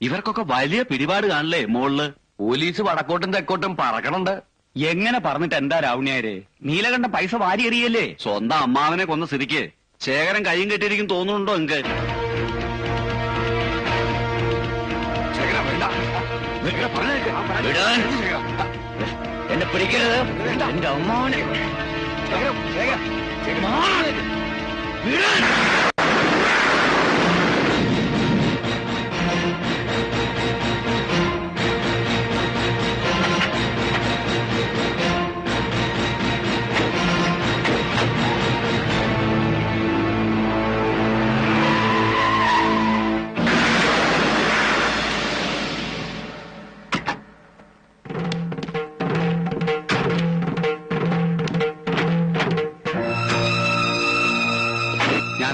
ഇവർക്കൊക്കെ വലിയ പിടിപാട് കാണില്ലേ മോളില്? പോലീസ് വടക്കോട്ടും തെക്കോട്ടും പറക്കണുണ്ട്. എങ്ങനെ പറഞ്ഞിട്ട് എന്താ രാവണിയാരെ? നീലകണ്ഠൻ പൈസ വാരി എറിയല്ലേ? സ്വന്തം അമ്മാവനെ കൊന്ന സ്ഥിതിക്ക് ശേഖരൻ കയ്യും കെട്ടിയിരിക്കും തോന്നുന്നുണ്ടോ എനിക്ക്? എന്നെ പിടിക്കരുത്, എന്റെ അമ്മാവനെ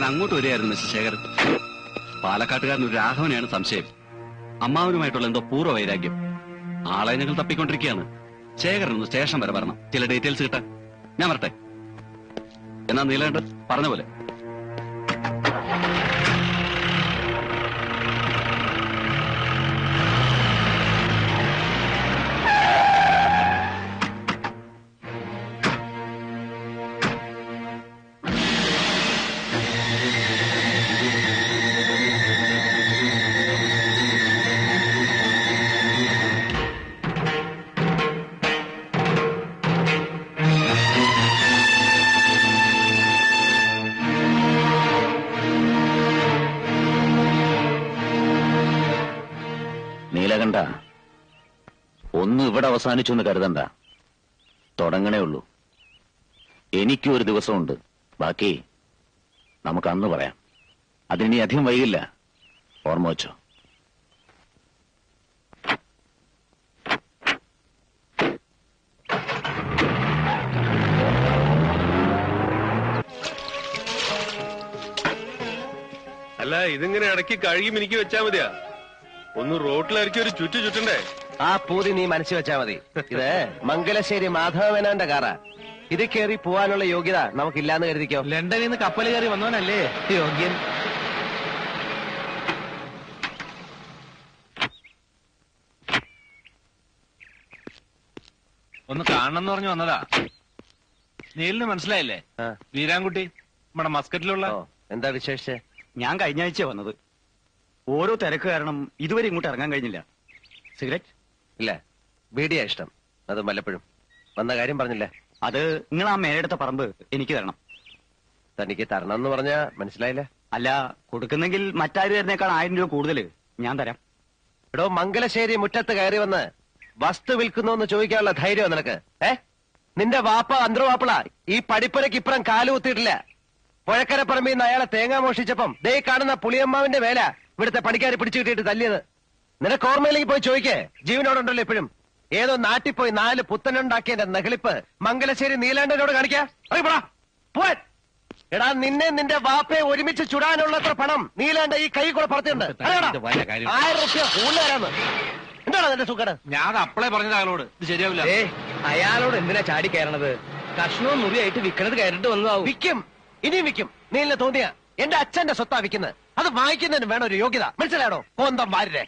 അങ്ങോട്ട് വരികയായിരുന്നു മിസ്റ്റർ ശേഖർ. പാലക്കാട്ടുകാരൻ ഒരു രാഘവനെയാണ് സംശയം. അമ്മാവനുമായിട്ടുള്ള എന്തോ പൂർവ്വ വൈരാഗ്യം. ആളെ ഞങ്ങൾ തപ്പിക്കൊണ്ടിരിക്കുകയാണ്. ശേഖരനൊന്ന് സ്റ്റേഷൻ വരെ വരണം, ചില ഡീറ്റെയിൽസ് കിട്ടാൻ. ഞാൻ വരട്ടെ? എന്നാ നീലകണ്ഠൻ പറഞ്ഞ പോലെ. നീലകണ്ഠ, ഒന്നും ഇവിടെ അവസാനിച്ചു എന്ന് കരുതണ്ട. തുടങ്ങണേ ഉള്ളൂ. എനിക്കും ഒരു ദിവസമുണ്ട്. ബാക്കി നമുക്ക് അന്ന് പറയാം. അതിനി അധികം വൈകില്ല. ഓർമ്മ വെച്ചോ. അല്ല, ഇതിങ്ങനെ ഇടയ്ക്ക് കഴുകി മിനിക്ക് വെച്ചാ മതിയാ? ഒന്ന് റോട്ടിലിറക്കി ഒരു ചുറ്റണ്ടേ? ആ പൂതി നീ മനസ്സിൽ വെച്ചാ മതി. ഇത് മംഗലശ്ശേരി മാധവമേനോന്റെ കാറാ. ഇത് കയറി പോവാനുള്ള യോഗ്യത നമുക്കില്ലാന്ന് കരുതിക്കോ. ലണ്ടനിൽ നിന്ന് കപ്പൽ കയറി വന്നവനല്ലേ യോഗ്യൻ. ഒന്ന് കാണണമെന്ന് പറഞ്ഞു വന്നതാ. നീലിന് മനസ്സിലായില്ലേ? വീരാൻകുട്ടി, നമ്മുടെ മസ്കറ്റിലുള്ള. എന്താ വിശേഷിച്ച്? ഞാൻ കഴിഞ്ഞ ആഴ്ച വന്നത്. ഓരോ തിരക്ക് കാരണം ഇതുവരെ ഇങ്ങോട്ട് ഇറങ്ങാൻ കഴിഞ്ഞില്ല. സിഗരറ്റ് ഇല്ല, ബീഡിയാ ഇഷ്ടം. അത് വല്ലപ്പോഴും. വന്ന കാര്യം പറഞ്ഞില്ലേ? അത് നിങ്ങൾ ആ മേലെടുത്ത പറമ്പ് എനിക്ക് തരണം. തനിക്ക് തരണം എന്ന് പറഞ്ഞാ മനസ്സിലായില്ല. അല്ല, കൊടുക്കുന്നെങ്കിൽ മറ്റാര് തരുന്നേക്കാൾ 1000 രൂപ കൂടുതൽ ഞാൻ തരാം. എടോ, മംഗലശ്ശേരി മുറ്റത്ത് കയറി വന്ന് വസ്തു വിൽക്കുന്നോന്ന് ചോദിക്കാനുള്ള ധൈര്യം നിനക്ക്? നിന്റെ വാപ്പ അന്തർവാപ്പിള ഈ പടിപ്പുരക്ക് ഇപ്പുറം കാലുകുത്തിയിട്ടില്ല. പുഴക്കരപ്പറമ്പിൽ നിന്ന് അയാളെ തേങ്ങ മോഷിച്ചപ്പം ദേ കാണുന്ന പുളിയമ്മാവിന്റെ വേല ഇവിടുത്തെ പണിക്കാരെ പിടിച്ചു കിട്ടിയിട്ട് തല്ലിയത്. നിനക്ക് ഓർമ്മയിലേക്ക് പോയി ചോദിക്കേ. ജീവനോടുണ്ടല്ലോ ഇപ്പോഴും. ഏതോ നാട്ടിൽ പോയി 4 പുത്തനുണ്ടാക്കിയതിന്റെ നെഹളിപ്പ് മംഗലശ്ശേരി നീലാണ്ടനോട് കാണിക്കാ. പോവാൻ. എടാ, നിന്നെ നിന്റെ വാപ്പയെ ഒരുമിച്ച് ചുടാനുള്ളത്ര പണം നീലാണ്ട ഈ കൈ കൂടെ പറത്തിയുണ്ട്. 1000 റുപ്യ കൂടുതലാരാന്ന്. എന്താണ് നിന്റെ സുഖം? ഞാൻ അപ്പളേ പറഞ്ഞത് അയാളോട് ഇത് ശരിയാവില്ല. അയാളോട് എന്തിനാ ചാടി കയറണത്? കഷ്ണവും മുറിയായിട്ട് വിൽക്കണത് കയറിട്ട് വന്നതാവും. വിൽക്കും, ഇനിയും വിൽക്കും. നീലിനെ തോന്നിയ എന്റെ അച്ഛന്റെ സ്വത്താ വിൽക്കുന്നത്. അത് വാങ്ങിക്കുന്നതിന് വേണം ഒരു യോഗ്യത. മനസ്സിലായോ? കോന്തം വാരരെ.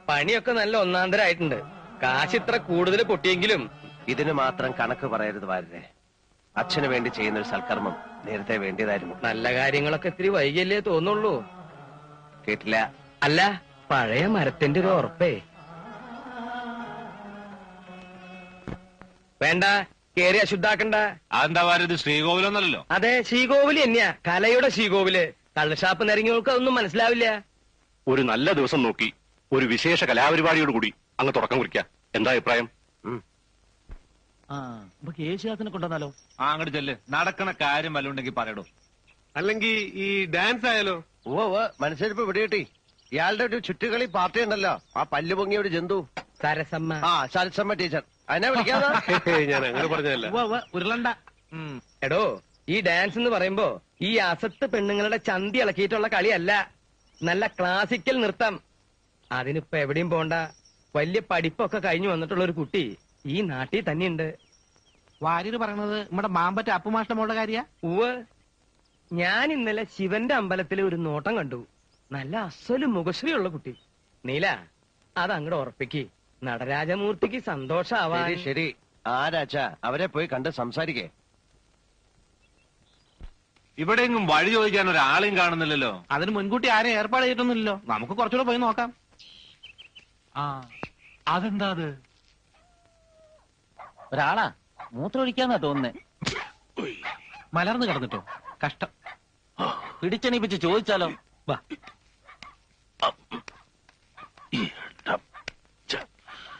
പണിയൊക്കെ നല്ല ഒന്നാന്തരായിട്ടുണ്ട്. കാശ് ഇത്ര കൂടുതൽ പൊട്ടിയെങ്കിലും ഇതിന് മാത്രം കണക്ക് പറയരുത് വാരരെ. അച്ഛന് വേണ്ടി ചെയ്യുന്ന ഒരു സൽക്കർമ്മം നേരത്തെ വേണ്ടിയതായിരുന്നു. നല്ല കാര്യങ്ങളൊക്കെ ഇത്തിരി വൈകിയല്ലേ തോന്നുള്ളൂ. കേട്ടില്ല. അല്ല, പഴയ മരത്തിന്റെ ഒരു ഉറപ്പേ. വേണ്ട, കേറി അശുദ്ധാക്കണ്ട. അതെന്താ ഇത് ശ്രീകോവിലൊന്നല്ലോ? അതെ, ശ്രീകോവില് തന്നെയാ. കലയുടെ ശ്രീകോവില്. കള്ളുഷാപ്പ് നിറങ്ങിയവർക്ക് അതൊന്നും മനസ്സിലാവില്ല. ഒരു നല്ല ദിവസം നോക്കി ഒരു വിശേഷ കലാപരിപാടിയോട് കൂടി അങ്ങ് തുടക്കം കുറിക്കാം. എന്താ അഭിപ്രായം? യേശുദാസിനെ കൊണ്ടുവന്നാലോ? അങ്ങോട്ട് ചെല്ല്. നടക്കണ കാര്യം വല്ലുണ്ടെങ്കിൽ പറയടോ. അല്ലെങ്കിൽ ഈ ഡാൻസ് ആയാലോ? മനസ്സിലിപ്പോ വിടിയട്ടി. ഇയാളുടെ ഒരു ചുറ്റുകളി പാർട്ടി ഉണ്ടല്ലോ, ആ പല്ലു പൊങ്ങിയ ഒരു ജന്തു. സരസമ്മ. സരസമ്മ ടീച്ചർ. അതിനെ വിളിക്കാതെ. ഞാൻ അങ്ങനെ പറഞ്ഞതല്ല. ഉരുളണ്ട. എടോ, ഈ ഡാൻസ് എന്ന് പറയുമ്പോ ഈ അസത്ത് പെണ്ണുങ്ങളുടെ ചന്തി ഇളക്കിയിട്ടുള്ള കളിയല്ല. നല്ല ക്ലാസിക്കൽ നൃത്തം. അതിനിപ്പോ എവിടെയും പോണ്ട. വലിയ പഠിപ്പൊക്കെ കഴിഞ്ഞു വന്നിട്ടുള്ള ഒരു കുട്ടി ഈ നാട്ടിൽ തന്നെയുണ്ട്. വാര്യര് പറയണത് നമ്മുടെ മാമ്പറ്റ അപ്പുമാഷ്ട മോളുടെ കാര്യ. ഉവ്, ഞാൻ ഇന്നലെ ശിവന്റെ അമ്പലത്തിലെ ഒരു നോട്ടം കണ്ടു. നല്ല അസല് മുഖശ്രീയുള്ള കുട്ടി. നീല, അത് അങ്ങോട്ട് ഉറപ്പിക്ക്. നടരാജമൂർത്തിക്ക് സന്തോഷാവാൻ. ശരി ശരി, ആരാച്ചാ അവരെ പോയി കണ്ട് സംസാരിക്കേ. ഇവിടെയെങ്കിലും വഴി ചോദിക്കാൻ ഒരാളെയും കാണുന്നില്ലല്ലോ. അതിന് മുൻകൂട്ടി ആരെയും ഏർപ്പാട് ചെയ്തിട്ടൊന്നുമില്ലല്ലോ. നമുക്ക് കുറച്ചുകൂടെ പോയി നോക്കാം. ആ, അതെന്താ അത്? ഒരാളാ മൂത്രമൊഴിക്കാന്നാ തോന്നുന്നേ. മലർന്നു കിടന്നിട്ടോ? കഷ്ടം. പിടിച്ചെണീപ്പിച്ച് ചോദിച്ചാലോ? വാ.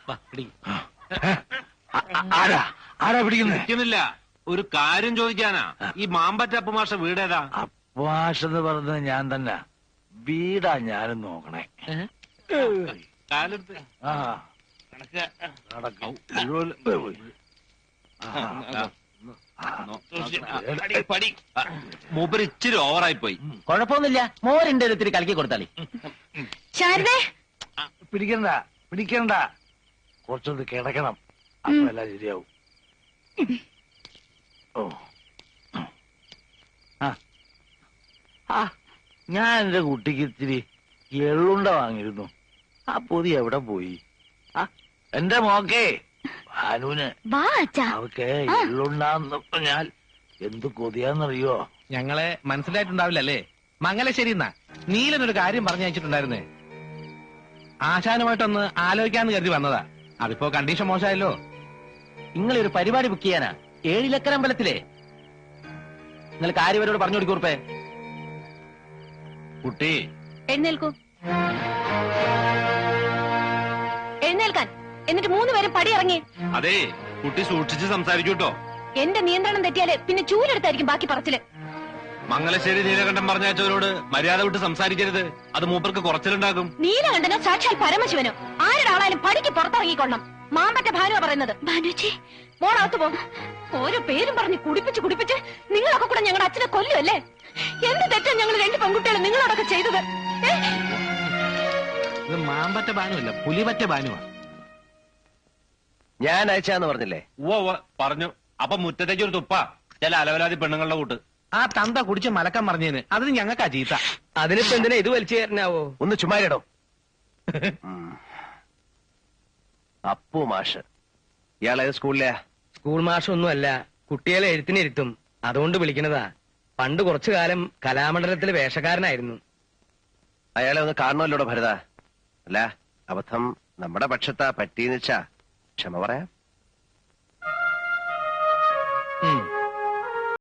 വാ, പിടി. ആരാ പിടിക്കുന്നത്? നിൽക്കുന്നില്ല, ഒരു കാര്യം ചോദിക്കാനാ. ഈ മാമ്പറ്റ അപ്പുമാഷ വീടേതാ? അപ്പാഷെന്ന് പറഞ്ഞത് ഞാൻ തന്നെ. വീടാ ഞാനും നോക്കണേ. കാലെടുത്ത് ആ നടക്കും. മുഴുവൻ മൂപ്പര് ഇച്ചിരി ഓവറായി പോയി. കുഴപ്പമൊന്നുമില്ല, മോരുണ്ട് ഇത്തിരി കലക്കി കൊടുത്താളി. പിടിക്കണ്ട പിടിക്കണ്ട, കുറച്ചൊന്ന് കിടക്കണം, അപ്പൊ എല്ലാം ശരിയാവും. ഓ ആ, ഞാൻ എന്റെ കുട്ടിക്ക് ഇത്തിരി എള്ളുണ്ട വാങ്ങിയിരുന്നു. ആ പൊതി എവിടെ പോയി? ആ, എന്റെ മോക്കേ ഭാനുവിന് അവക്ക് എള്ളുണ്ടാന്ന് പറഞ്ഞാൽ എന്ത് കൊതിയാന്നറിയോ? ഞങ്ങളെ മനസ്സിലായിട്ടുണ്ടാവില്ലല്ലേ? മംഗലശ്ശേരി എന്നാ നീലനൊരു കാര്യം പറഞ്ഞയച്ചിട്ടുണ്ടായിരുന്നേ. ആശാനുമായിട്ടൊന്ന് ആലോചിക്കാന്ന് കരുതി വന്നതാ. അതിപ്പോ കണ്ടീഷൻ മോശമായല്ലോ. നിങ്ങളൊരു പരിപാടി ബുക്ക് ചെയ്യാനാ 7 ലക്കര അമ്പലത്തിലെ. നിങ്ങൾ കാര്യവരോട് പറഞ്ഞു കൊടുക്കൂർപ്പേ. കുട്ടി എഴുന്നേൽക്കൂ. എഴുന്നേൽക്കാൻ. എന്നിട്ട് 3 പേരും പടി ഇറങ്ങി. അതെ, കുട്ടി സൂക്ഷിച്ച് സംസാരിക്കൂട്ടോ. എന്റെ നിയന്ത്രണം തെറ്റിയാല് പിന്നെ ചൂലെടുത്തായിരിക്കും ബാക്കി പറച്ചില്. മംഗലശ്ശേരി നീലകണ്ഠൻ പറഞ്ഞയച്ചവരോട് മര്യാദ വിട്ട് സംസാരിക്കരുത്. അത് മൂപ്പർക്ക് കുറച്ചിലുണ്ടാകും. നീലകണ്ഠനോ സാക്ഷാൽ പരമശിവനോ ആരുടെ ആളായാലും പടിക്ക് പുറത്തിറങ്ങിക്കൊള്ളണം. മാമ്പറ്റ ഭാനുവ പറയുന്നത്. ഭാനുച്ചി, മോളകത്ത് പോ. ഓരോ പേരും പറഞ്ഞ് കുടിപ്പിച്ച് നിങ്ങളൊക്കെ കൂടെ ഞങ്ങളുടെ അച്ഛനെ കൊല്ലുമല്ലേ? എന്ത് തെറ്റാ ഞങ്ങൾ 2 പെൺകുട്ടികളും നിങ്ങളോടൊക്കെ ചെയ്തത്? ഇത് മാമ്പറ്റ ഭാനുവല്ല, പുലിപറ്റ ഭാനുവാ. ഞാൻ അയച്ചാന്ന് പറഞ്ഞില്ലേ? ഉവ്വ പറഞ്ഞു. അപ്പൊ മുറ്റത്തേക്ക് ഒരു തുപ്പ ചില അലവലാതി പെണ്ണുങ്ങളുടെ കൂട്ട്. ആ തന്ത കുടിച്ച് മലക്കം പറഞ്ഞതിന് അതിന് ഞങ്ങൾക്കാ ചീത്ത. അതിനിപ്പോ എന്തിനാ ഇത് വലിച്ചു കയറിനാവോ? ഒന്ന് ചുമ്മാരിടോ. അപ്പു മാഷ്, ഇയാളേത് സ്കൂളിലെയാ? സ്കൂൾ മാഷൊന്നും അല്ല, കുട്ടികളെ എഴുത്തിനിരുത്തും, അതുകൊണ്ട് വിളിക്കണതാ. പണ്ട് കുറച്ചു കാലം കലാമണ്ഡലത്തിലെ വേഷക്കാരനായിരുന്നു. അയാളെ ഒന്ന് കാണണമല്ലോടോ ഭരത. അല്ല, അബദ്ധം നമ്മുടെ പക്ഷത്താ പറ്റിയെന്ന് വെച്ചാ ക്ഷമ പറയാം.